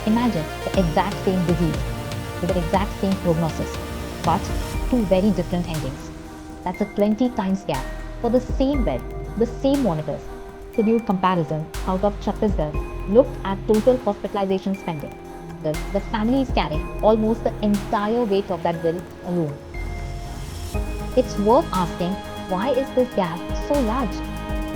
Imagine the exact same disease with the exact same prognosis, but two very different endings. That's a 20 times gap for the same bed, the same monitors. Reviewed comparison out of Chhattisgarh looked at total hospitalization spending. The family is carrying almost the entire weight of that bill alone. It's worth asking, why is this gap so large?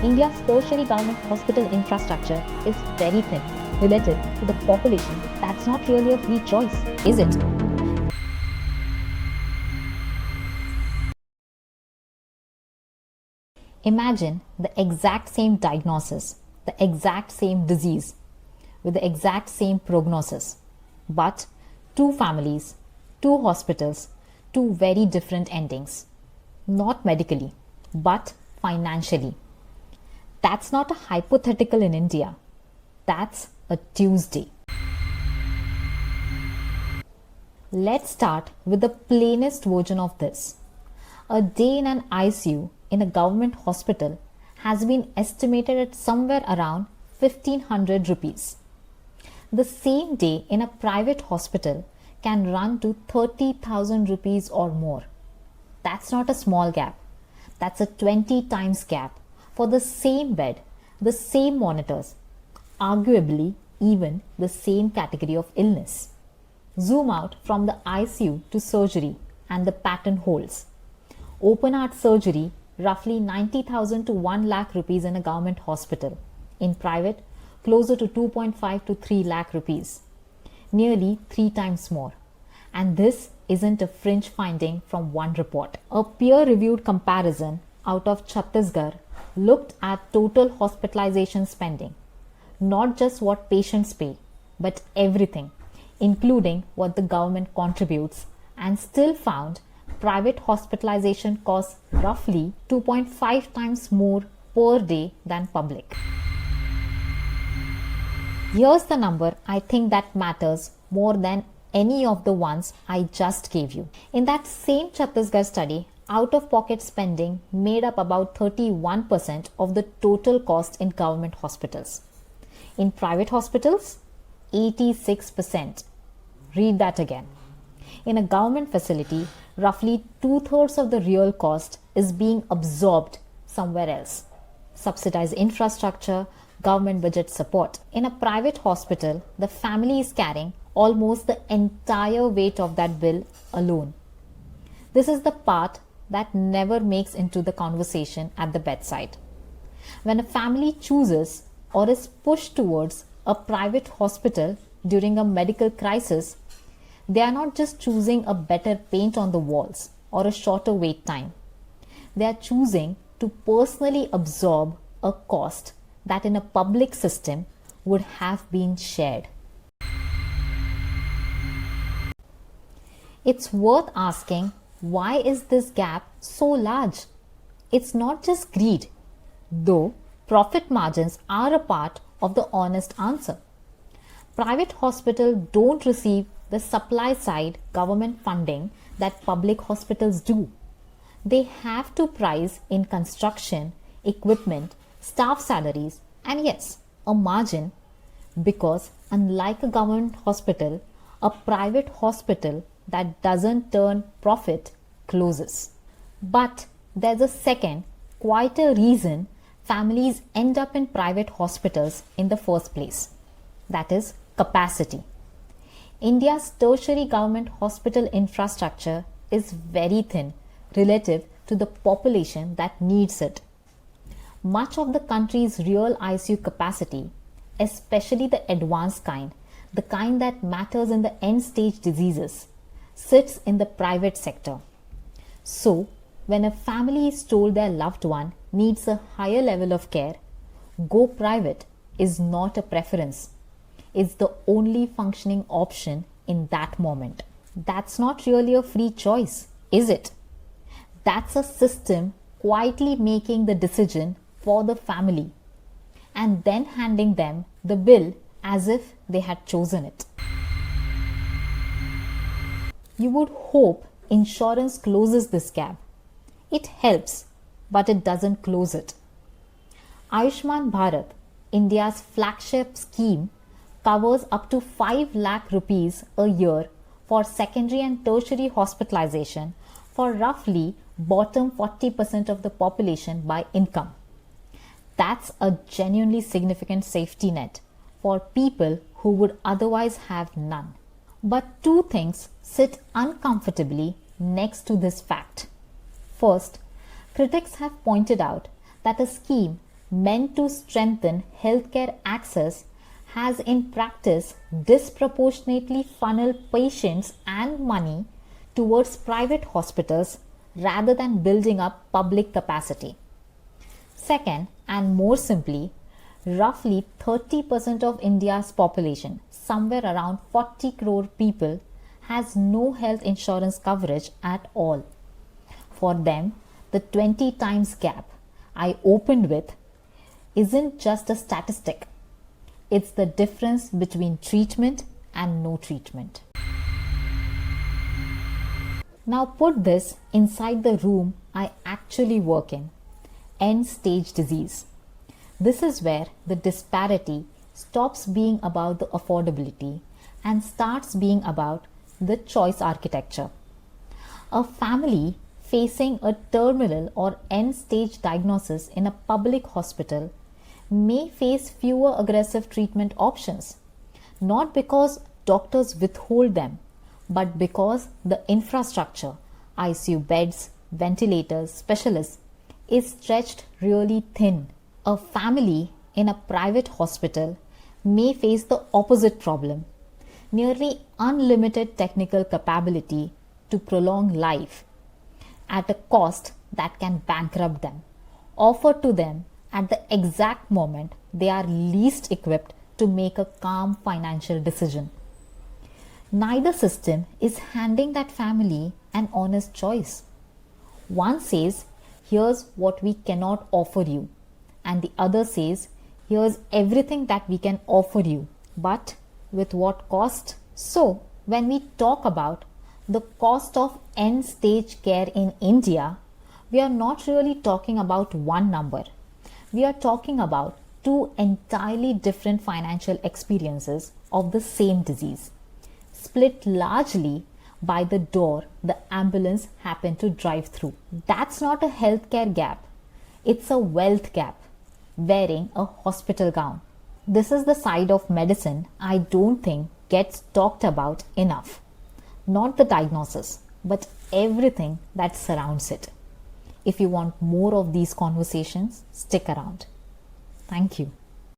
India's tertiary government hospital infrastructure is very thin relative to the population. That's not really a free choice, is it? Imagine the exact same diagnosis, the exact same disease, with the exact same prognosis, but two families, two hospitals, two very different endings. Not medically, but financially. That's not a hypothetical in India. That's a Tuesday. Let's start with the plainest version of this. A day in an ICU in a government hospital has been estimated at somewhere around 1500 rupees. The same day in a private hospital can run to 30,000 rupees or more. That's not a small gap. That's a 20 times gap for the same bed, the same monitors, arguably even the same category of illness. Zoom out from the ICU to surgery and the pattern holds. Open heart surgery, roughly 90,000 to 1 lakh rupees in a government hospital. In private, closer to 2.5 to 3 lakh rupees. Nearly 3 times more. And this isn't a fringe finding from one report. A peer-reviewed comparison out of Chhattisgarh looked at total hospitalization spending. Not just what patients pay, but everything, including what the government contributes, and still found private hospitalization costs roughly 2.5 times more per day than public. Here's the number I think that matters more than any of the ones I just gave you. In that same Chhattisgarh study, out-of-pocket spending made up about 31% of the total cost in government hospitals. In private hospitals, 86%. Read that again. In a government facility, roughly 2/3 of the real cost is being absorbed somewhere else. Subsidized infrastructure, government budget support. In a private hospital, the family is carrying almost the entire weight of that bill alone. This is the part that never makes into the conversation at the bedside. When a family chooses or is pushed towards a private hospital during a medical crisis, they are not just choosing a better paint on the walls or a shorter wait time. They are choosing to personally absorb a cost that in a public system would have been shared. It's worth asking, why is this gap so large? It's not just greed, though profit margins are a part of the honest answer. Private hospitals don't receive the supply side government funding that public hospitals do. They have to price in construction, equipment, staff salaries, and yes, a margin, because unlike a government hospital, a private hospital that doesn't turn profit closes. But there's a second, quieter reason families end up in private hospitals in the first place. That is capacity. India's tertiary government hospital infrastructure is very thin relative to the population that needs it. Much of the country's real ICU capacity, especially the advanced kind, the kind that matters in the end stage diseases, sits in the private sector. So, when a family is told their loved one needs a higher level of care, go private is not a preference. It's the only functioning option in that moment. That's not really a free choice, is it? That's a system quietly making the decision for the family and then handing them the bill as if they had chosen it. You would hope insurance closes this gap. It helps, but it doesn't close it. Ayushman Bharat, India's flagship scheme, covers up to 5 lakh rupees a year for secondary and tertiary hospitalization for roughly bottom 40% of the population by income. That's a genuinely significant safety net for people who would otherwise have none. But two things sit uncomfortably next to this fact. First, critics have pointed out that a scheme meant to strengthen healthcare access has in practice disproportionately funneled patients and money towards private hospitals rather than building up public capacity. Second, and more simply, roughly 30% of India's population, somewhere around 40 crore people, has no health insurance coverage at all. For them, the 20 times gap I opened with isn't just a statistic. It's the difference between treatment and no treatment. Now put this inside the room I actually work in, end-stage disease. This is where the disparity stops being about the affordability and starts being about the choice architecture. A family facing a terminal or end-stage diagnosis in a public hospital may face fewer aggressive treatment options, not because doctors withhold them, but because the infrastructure, ICU beds, ventilators, specialists, is stretched really thin. A family in a private hospital may face the opposite problem, nearly unlimited technical capability to prolong life at a cost that can bankrupt them, offered to them at the exact moment they are least equipped to make a calm financial decision. Neither system is handing that family an honest choice. One says, here's what we cannot offer you, and the other says, here's everything that we can offer you, but with what cost? So, when we talk about the cost of end-stage care in India, we are not really talking about one number. We are talking about two entirely different financial experiences of the same disease, split largely by the door the ambulance happened to drive through. That's not a healthcare gap, it's a wealth gap, wearing a hospital gown. This is the side of medicine I don't think gets talked about enough. Not the diagnosis, but everything that surrounds it. If you want more of these conversations, stick around. Thank you.